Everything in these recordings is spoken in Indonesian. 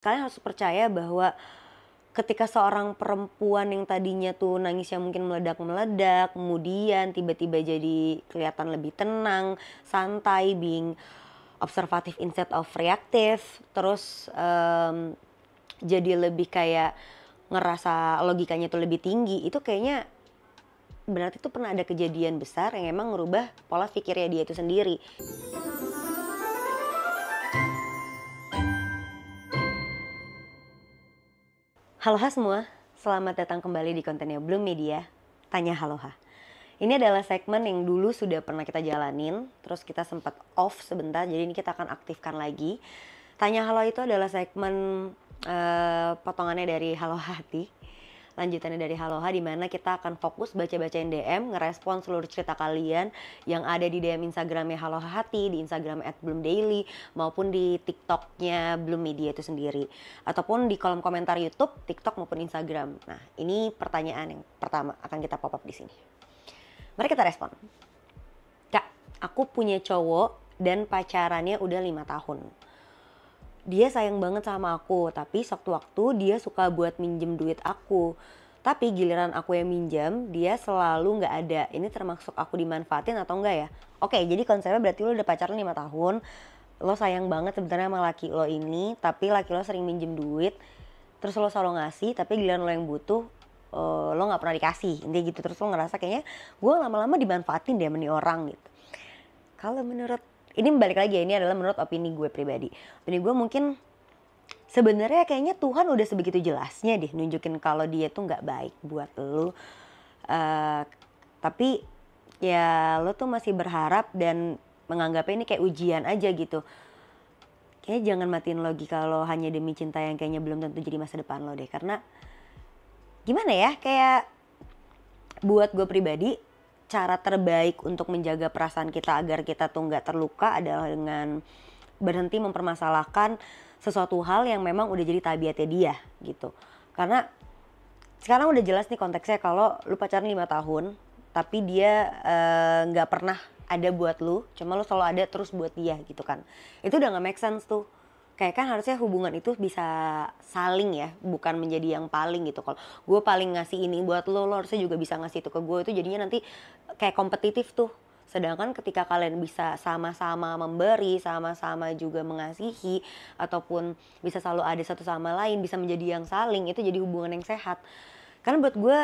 Kalian harus percaya bahwa ketika seorang perempuan yang tadinya tuh nangisnya mungkin meledak-meledak, kemudian tiba-tiba jadi kelihatan lebih tenang, santai, being observatif instead of reactive, terus jadi lebih kayak ngerasa logikanya tuh lebih tinggi, itu kayaknya berarti tuh pernah ada kejadian besar yang emang ngerubah pola pikirnya dia itu sendiri. Halo semua, selamat datang kembali di kontennya Bloom Media, Tanya Haloha. Ini adalah segmen yang dulu sudah pernah kita jalanin, terus kita sempat off sebentar, jadi ini kita akan aktifkan lagi. Tanya Halo itu adalah segmen potongannya dari Halo Hati. Lanjutannya dari Haloha, di mana kita akan fokus baca-bacain DM, ngerespon seluruh cerita kalian yang ada di DM Instagramnya Haloha Hati, di Instagram @bloomdaily, maupun di TikToknya Bloom Media itu sendiri, ataupun di kolom komentar YouTube, TikTok maupun Instagram. Nah, ini pertanyaan yang pertama akan kita pop up di sini. Mari kita respon. Kak, aku punya cowok dan pacarannya udah 5 tahun. Dia sayang banget sama aku, tapi sewaktu-waktu dia suka buat minjem duit aku. Tapi giliran aku yang minjam, dia selalu nggak ada. Ini termasuk aku dimanfaatin atau enggak ya? Oke, jadi konsepnya berarti lo udah pacaran 5 tahun, lo sayang banget sebenarnya sama laki lo ini, tapi laki lo sering minjem duit, terus lo selalu ngasih, tapi giliran lo yang butuh, lo nggak pernah dikasih. Intinya gitu, terus lo ngerasa kayaknya gue lama-lama dimanfaatin deh sama nih orang gitu. Kalau menurut, ini balik lagi ya, ini adalah menurut opini gue pribadi. Opini gue mungkin sebenarnya kayaknya Tuhan udah sebegitu jelasnya deh nunjukin kalau dia tuh nggak baik buat lo. Tapi ya lo tuh masih berharap dan menganggapnya ini kayak ujian aja gitu. Kayaknya jangan matiin logika lo hanya demi cinta yang kayaknya belum tentu jadi masa depan lo deh. Karena gimana ya, kayak buat gue pribadi, cara terbaik untuk menjaga perasaan kita agar kita tuh nggak terluka adalah dengan berhenti mempermasalahkan sesuatu hal yang memang udah jadi tabiatnya dia gitu. Karena sekarang udah jelas nih konteksnya, kalau lu pacaran 5 tahun tapi dia nggak pernah ada buat lu, cuma lu selalu ada terus buat dia gitu kan. Itu udah nggak make sense tuh. Kayak kan harusnya hubungan itu bisa saling ya, bukan menjadi yang paling gitu. Kalau gue paling ngasih ini buat lo harusnya juga bisa ngasih itu ke gue. Itu jadinya nanti kayak kompetitif tuh. Sedangkan ketika kalian bisa sama-sama memberi, sama-sama juga mengasihi, ataupun bisa selalu ada satu sama lain, bisa menjadi yang saling, itu jadi hubungan yang sehat. Karena buat gue,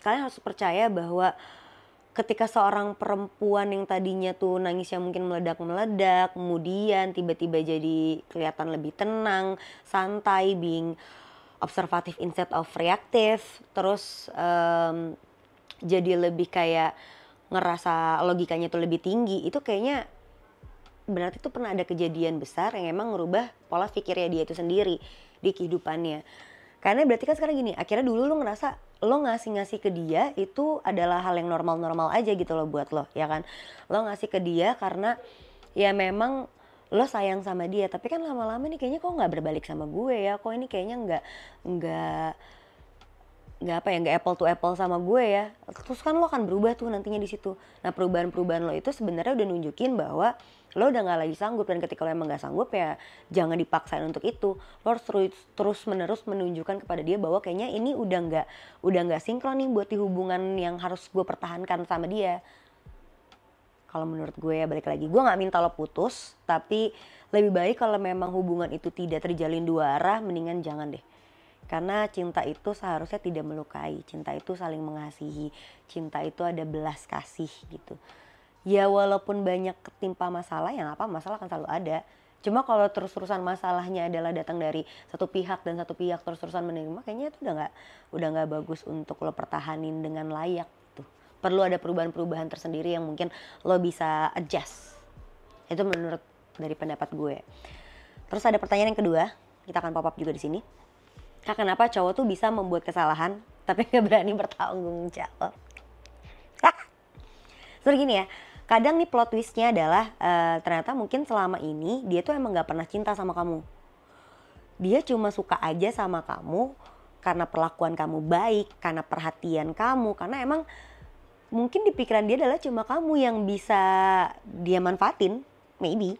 kalian harus percaya bahwa ketika seorang perempuan yang tadinya tuh nangisnya mungkin meledak-meledak, kemudian tiba-tiba jadi kelihatan lebih tenang, santai, being observatif instead of reactive, terus jadi lebih kayak ngerasa logikanya tuh lebih tinggi, itu kayaknya berarti tuh pernah ada kejadian besar yang emang ngerubah pola pikirnya dia itu sendiri di kehidupannya. Karena berarti kan sekarang gini, akhirnya dulu lo ngerasa lo ngasih-ngasih ke dia itu adalah hal yang normal-normal aja gitu loh buat lo, ya kan. Lo ngasih ke dia karena ya memang lo sayang sama dia, tapi kan lama-lama nih kayaknya kok nggak berbalik sama gue ya, kok ini kayaknya nggak nggak apple to apple sama gue ya. Terus kan lo akan berubah tuh nantinya di situ. Nah, perubahan-perubahan lo itu sebenarnya udah nunjukin bahwa lo udah nggak lagi sanggup, dan ketika lo emang nggak sanggup ya jangan dipaksain untuk itu. Lo harus terus menerus menunjukkan kepada dia bahwa kayaknya ini udah nggak sinkron nih buat di hubungan yang harus gue pertahankan sama dia. Kalau menurut gue ya, balik lagi, gue nggak minta lo putus, tapi lebih baik kalau memang hubungan itu tidak terjalin dua arah, mendingan jangan deh. Karena cinta itu seharusnya tidak melukai, cinta itu saling mengasihi, cinta itu ada belas kasih gitu. Ya walaupun banyak ketimpa masalah, ya apa, masalah akan selalu ada. Cuma kalau terus-terusan masalahnya adalah datang dari satu pihak dan satu pihak terus-terusan menerima, kayaknya itu udah nggak bagus untuk lo pertahanin dengan layak tuh. Perlu ada perubahan-perubahan tersendiri yang mungkin lo bisa adjust. Itu menurut dari pendapat gue. Terus ada pertanyaan yang kedua, kita akan pop up juga di sini. Kak, kenapa cowok tuh bisa membuat kesalahan tapi gak berani bertanggung jawab? Seperti gini ya, kadang nih plot twistnya adalah ternyata mungkin selama ini dia tuh emang gak pernah cinta sama kamu. Dia cuma suka aja sama kamu karena perlakuan kamu baik, karena perhatian kamu, karena emang mungkin di pikiran dia adalah cuma kamu yang bisa dia manfaatin, maybe.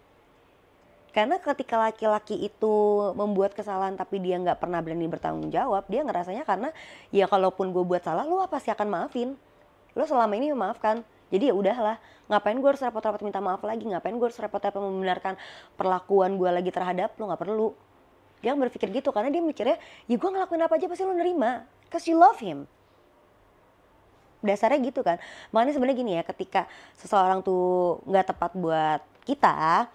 Karena ketika laki-laki itu membuat kesalahan tapi dia nggak pernah berani bertanggung jawab, dia ngerasanya karena ya kalaupun gue buat salah, lu pasti akan maafin. Lu selama ini memaafkan. Jadi ya udahlah, ngapain gue harus repot-repot minta maaf lagi, ngapain gue harus repot-repot membenarkan perlakuan gue lagi terhadap lu, nggak perlu. Dia berpikir gitu karena dia mikirnya, ya gue ngelakuin apa aja pasti lu nerima, cause you love him. Dasarnya gitu kan. Makanya sebenarnya gini ya, ketika seseorang tuh nggak tepat buat kita,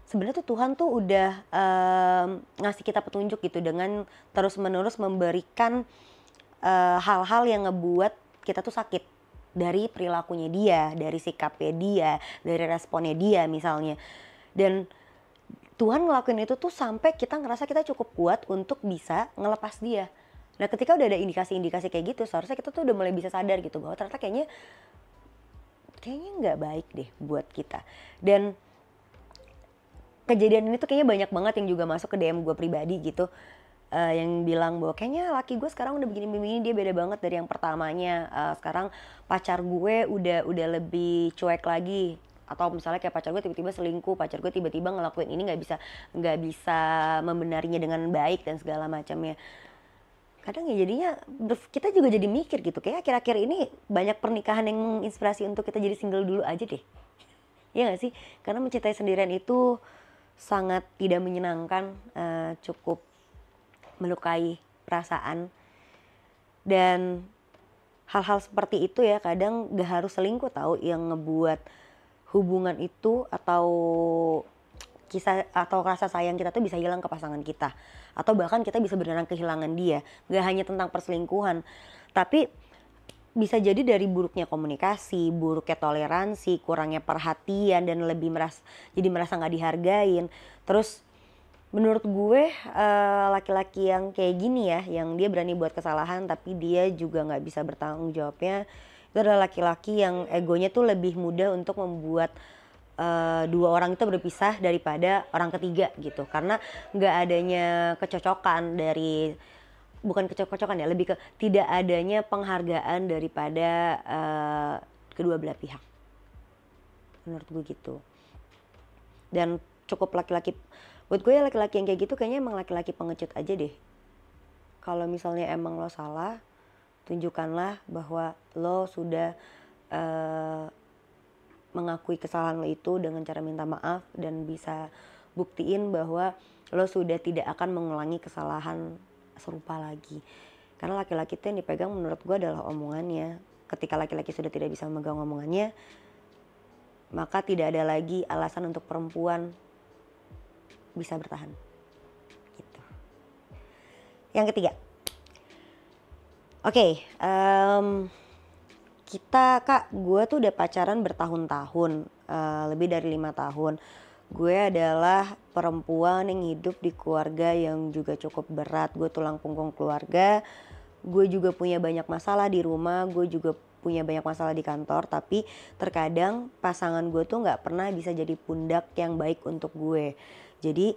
sebenarnya tuh Tuhan tuh udah ngasih kita petunjuk gitu dengan terus-menerus memberikan hal-hal yang ngebuat kita tuh sakit. Dari perilakunya dia, dari sikapnya dia, dari responnya dia misalnya. Dan Tuhan ngelakuin itu tuh sampai kita ngerasa kita cukup kuat untuk bisa ngelepas dia. Nah ketika udah ada indikasi-indikasi kayak gitu, seharusnya kita tuh udah mulai bisa sadar gitu bahwa ternyata kayaknya nggak baik deh buat kita. Dan kejadian ini tuh kayaknya banyak banget yang juga masuk ke DM gue pribadi gitu. Yang bilang bahwa kayaknya laki gue sekarang udah begini-begini, dia beda banget dari yang pertamanya. Sekarang pacar gue udah lebih cuek lagi, atau misalnya kayak pacar gue tiba-tiba selingkuh, pacar gue tiba-tiba ngelakuin ini nggak bisa membenarinya dengan baik dan segala macamnya. Kadang ya jadinya kita juga jadi mikir gitu, kayak akhir-akhir ini banyak pernikahan yang menginspirasi untuk kita jadi single dulu aja deh. Iya gak sih? Karena mencintai sendirian itu sangat tidak menyenangkan, cukup melukai perasaan. Dan hal-hal seperti itu ya kadang gak harus selingkuh tahu yang ngebuat hubungan itu atau kisah atau rasa sayang kita tuh bisa hilang ke pasangan kita, atau bahkan kita bisa beneran kehilangan dia. Gak hanya tentang perselingkuhan, tapi bisa jadi dari buruknya komunikasi, buruknya toleransi, kurangnya perhatian, dan jadi merasa gak dihargain. Terus menurut gue laki-laki yang kayak gini ya, yang dia berani buat kesalahan tapi dia juga nggak bisa bertanggung jawabnya, itu adalah laki-laki yang egonya tuh lebih mudah untuk membuat dua orang itu berpisah daripada orang ketiga gitu. Karena nggak adanya kecocokan dari, bukan kecocokan ya, lebih ke tidak adanya penghargaan daripada kedua belah pihak. Menurut gue gitu. Dan cukup buat gue laki-laki yang kayak gitu kayaknya emang laki-laki pengecut aja deh. Kalau misalnya emang lo salah, tunjukkanlah bahwa lo sudah mengakui kesalahan lo itu dengan cara minta maaf, dan bisa buktiin bahwa lo sudah tidak akan mengulangi kesalahan serupa lagi. Karena laki-laki itu yang dipegang menurut gue adalah omongannya. Ketika laki-laki sudah tidak bisa memegang omongannya, maka tidak ada lagi alasan untuk perempuan bisa bertahan gitu. Yang ketiga, gue tuh udah pacaran bertahun-tahun, lebih dari 5 tahun. Gue adalah perempuan yang hidup di keluarga yang juga cukup berat. Gue tulang punggung keluarga. Gue juga punya banyak masalah di rumah. Gue juga punya banyak masalah di kantor. Tapi terkadang pasangan gue tuh gak pernah bisa jadi pundak yang baik untuk gue. Jadi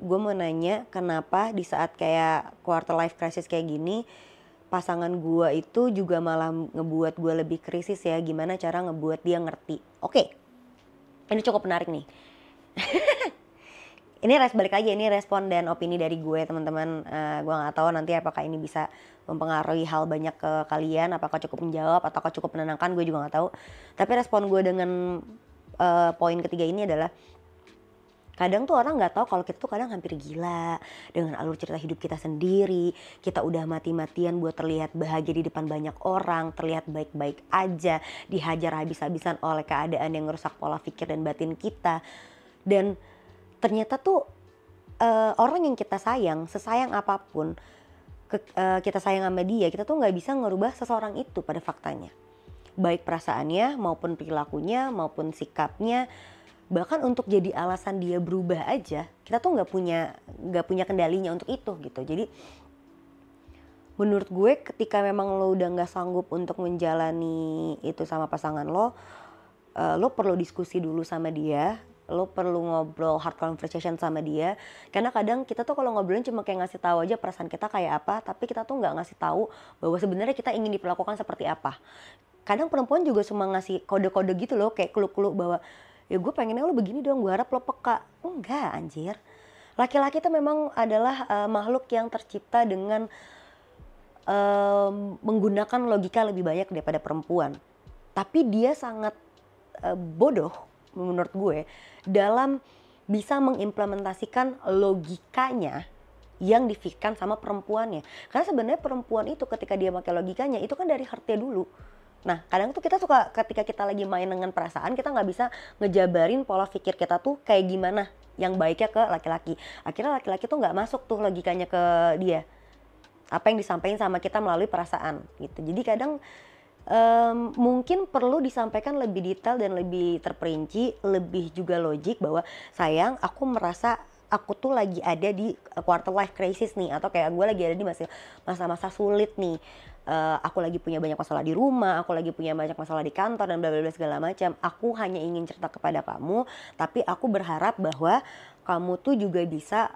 gue mau nanya, kenapa di saat kayak quarter life crisis kayak gini, pasangan gue itu juga malah ngebuat gue lebih krisis ya. Gimana cara ngebuat dia ngerti. Oke, ini cukup menarik nih. Ini balik lagi, ini respon dan opini dari gue teman-teman. Gue gak tahu nanti apakah ini bisa mempengaruhi hal banyak ke kalian, apakah cukup menjawab ataukah cukup menenangkan, gue juga gak tahu. Tapi respon gue dengan poin ketiga ini adalah, kadang tuh orang gak tahu kalau kita tuh kadang hampir gila dengan alur cerita hidup kita sendiri. Kita udah mati-matian buat terlihat bahagia di depan banyak orang, terlihat baik-baik aja, dihajar habis-habisan oleh keadaan yang merusak pola pikir dan batin kita. Dan ternyata tuh orang yang kita sayang, sesayang apapun kita sayang sama dia, kita tuh gak bisa ngerubah seseorang itu pada faktanya. Baik perasaannya maupun perilakunya maupun sikapnya. Bahkan untuk jadi alasan dia berubah aja, kita tuh nggak punya kendalinya untuk itu gitu. Jadi menurut gue ketika memang lo udah nggak sanggup untuk menjalani itu sama pasangan lo perlu diskusi dulu sama dia, lo perlu ngobrol hard conversation sama dia. Karena kadang kita tuh kalau ngobrolin cuma kayak ngasih tahu aja perasaan kita kayak apa, tapi kita tuh nggak ngasih tahu bahwa sebenarnya kita ingin diperlakukan seperti apa. Kadang perempuan juga cuma ngasih kode-kode gitu loh, kayak clue-clue bahwa ya gue pengennya lo begini dong, gue harap lo peka. Enggak anjir. Laki-laki itu memang adalah makhluk yang tercipta dengan menggunakan logika lebih banyak daripada perempuan. Tapi dia sangat bodoh menurut gue dalam bisa mengimplementasikan logikanya yang difikirkan sama perempuannya. Karena sebenarnya perempuan itu ketika dia pakai logikanya itu kan dari heart-nya dulu. Nah kadang tuh kita suka ketika kita lagi main dengan perasaan, kita nggak bisa ngejabarin pola pikir kita tuh kayak gimana yang baiknya ke laki-laki. Akhirnya laki-laki tuh nggak masuk tuh logikanya ke dia, apa yang disampaikan sama kita melalui perasaan gitu. Jadi kadang mungkin perlu disampaikan lebih detail dan lebih terperinci, lebih juga logik bahwa sayang, aku merasa aku tuh lagi ada di quarter life crisis nih, atau kayak gue lagi ada di masa-masa sulit nih. Aku lagi punya banyak masalah di rumah, aku lagi punya banyak masalah di kantor dan bla bla bla segala macam. Aku hanya ingin cerita kepada kamu, tapi aku berharap bahwa kamu tuh juga bisa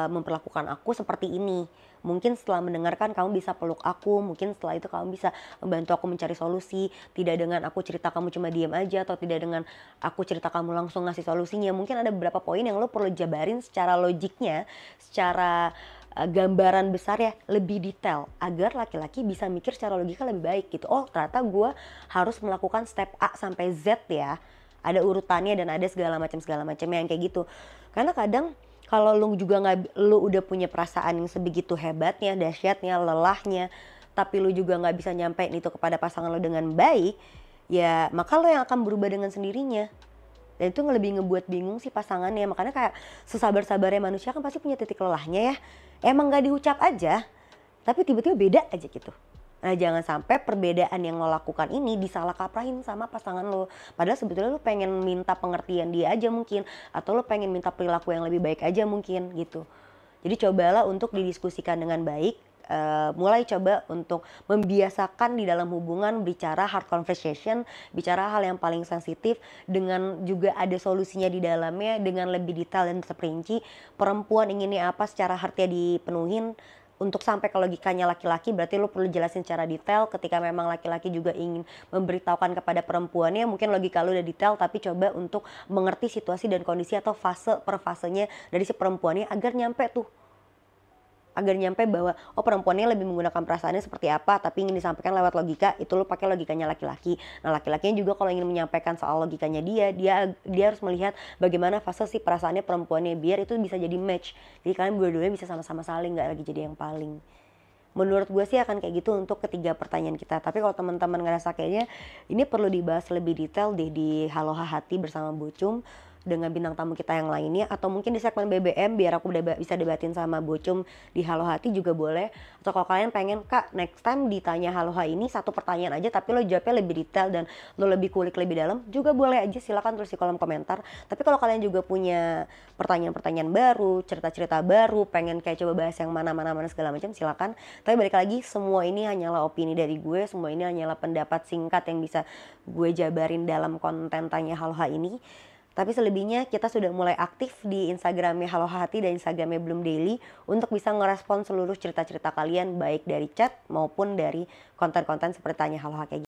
memperlakukan aku seperti ini. Mungkin setelah mendengarkan kamu bisa peluk aku, mungkin setelah itu kamu bisa membantu aku mencari solusi. Tidak dengan aku cerita kamu cuma diam aja, atau tidak dengan aku cerita kamu langsung ngasih solusinya. Mungkin ada beberapa poin yang lo perlu jabarin secara logiknya, secara gambaran besar ya, lebih detail agar laki-laki bisa mikir secara logika lebih baik gitu. Oh ternyata gue harus melakukan step A sampai Z ya, ada urutannya dan ada segala macam yang kayak gitu. Karena kadang kalau lu juga lu udah punya perasaan yang sebegitu hebatnya, dahsyatnya, lelahnya, tapi lu juga nggak bisa nyampein itu kepada pasangan lu dengan baik, ya maka lo yang akan berubah dengan sendirinya. Dan itu lebih ngebuat bingung sih pasangannya. Makanya kayak sesabar-sabarnya manusia kan pasti punya titik lelahnya ya. Emang nggak diucap aja, tapi tiba-tiba beda aja gitu. Nah jangan sampai perbedaan yang lo lakukan ini disalah kaprahin sama pasangan lo. Padahal sebetulnya lo pengen minta pengertian dia aja mungkin, atau lo pengen minta perilaku yang lebih baik aja mungkin gitu. Jadi cobalah untuk didiskusikan dengan baik. Mulai coba untuk membiasakan di dalam hubungan bicara hard conversation, bicara hal yang paling sensitif, dengan juga ada solusinya di dalamnya, dengan lebih detail dan terperinci. Perempuan inginnya apa secara hardnya dipenuhin. Untuk sampai ke logikanya laki-laki berarti lo perlu jelasin secara detail. Ketika memang laki-laki juga ingin memberitahukan kepada perempuannya, mungkin logika lo udah detail, tapi coba untuk mengerti situasi dan kondisi atau fase per fasenya dari si perempuannya agar nyampe bahwa oh perempuannya lebih menggunakan perasaannya seperti apa, tapi ingin disampaikan lewat logika, itu lo pakai logikanya laki-laki. Nah laki-lakinya juga kalau ingin menyampaikan soal logikanya dia harus melihat bagaimana fase si perasaannya perempuannya, biar itu bisa jadi match. Jadi kalian berdua bisa sama-sama saling, nggak lagi jadi yang paling. Menurut gue sih akan kayak gitu untuk ketiga pertanyaan kita. Tapi kalau teman-teman ngerasa kayaknya ini perlu dibahas lebih detail deh di Halo Hati bersama Bocum dengan bintang tamu kita yang lainnya, atau mungkin di segmen BBM biar aku bisa debatin sama Bocum di Halo Hati juga boleh. Atau kalau kalian pengen Kak next time ditanya Halo Hati ini satu pertanyaan aja tapi lo jawabnya lebih detail dan lo lebih kulik lebih dalam, juga boleh aja, silakan tulis di kolom komentar. Tapi kalau kalian juga punya pertanyaan-pertanyaan baru, cerita-cerita baru, pengen kayak coba bahas yang mana segala macam, silakan. Tapi balik lagi, semua ini hanyalah opini dari gue, semua ini hanyalah pendapat singkat yang bisa gue jabarin dalam konten Tanya Halo Hati ini. Tapi selebihnya kita sudah mulai aktif di Instagramnya Halo Hati dan Instagramnya Bloom Daily untuk bisa ngerespon seluruh cerita-cerita kalian, baik dari chat maupun dari konten-konten seperti Tanya Halo Hati.